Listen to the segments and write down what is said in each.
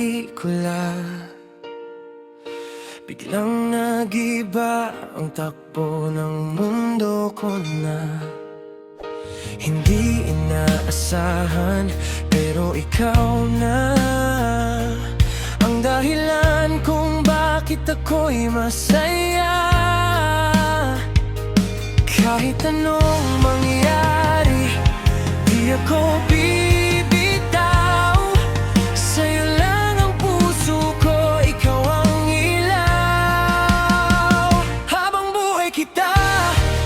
pelikula. Biglang nag-iba ang takbo ng mundo ko na hindi inaasahan, pero ikaw na ang dahilan kung bakit ako'y masaya. Kahit anong mangyari, di ako bibitaw. Sa'yo lang ang puso ko, ikaw ang ilaw. Habang buhay kita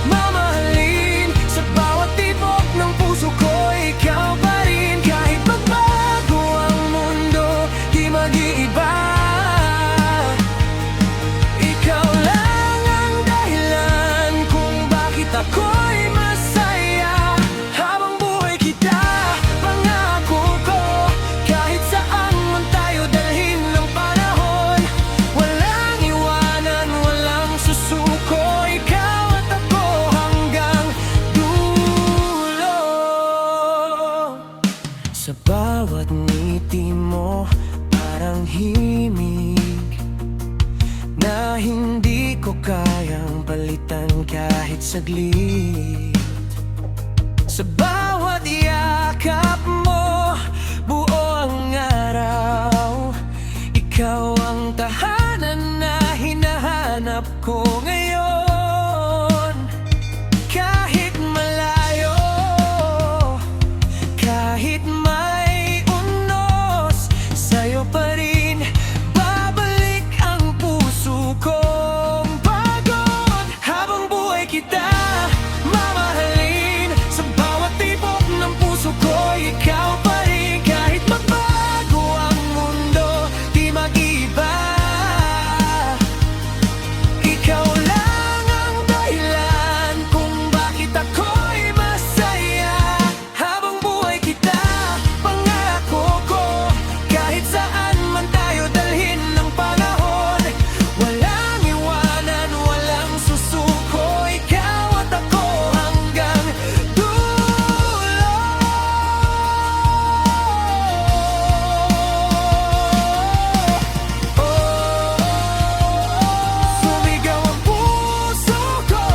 mamahalin, sa bawat tibok ng puso ko, ikaw pa rin. Kahit magbago ang mundo, di mag-iiba. Ikaw lang ang dahilan kung bakit ako'y masaya. Habang buhay kita, pangako ko, kahit saan man tayo dalhin ng panahon. Walang iwanan, walang susuko, ikaw at ako hanggang dulo. Sa bawat ngiti mo, parang himig na hindi ko kayang palitan kahit saglit. Sa bawat yakap mo, buo ang araw. Ikaw ang tahanan na hinahanap ko ngayon. Kahit malayo, kahit may unos, sa'yo pa rin babalik ang puso kong pagod. Habang buhay kita mamahalin, sa bawat tibok ng puso ko, ikaw pa rin. Kahit magbago ang mundo, di mag-iba. Ikaw lang ang dahilan kung bakit ako'y masaya. Habang buhay kita, pangako ko, kahit saan man tayo dalhin ng panahon. Walang iwanan, walang susuko, ikaw at ako hanggang dulo. Sumigaw ang puso ko,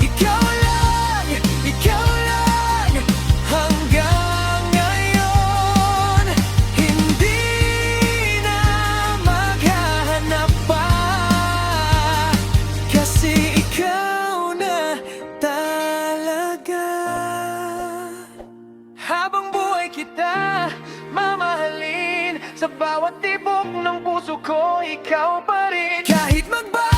ikaw lang hanggang ngayon. Hindi na maghahanap pa, kasi ikaw na talaga. Habang buhay kita mamahalin, sa bawat tibok ng puso ko, ikaw pa rin. Kahit magbago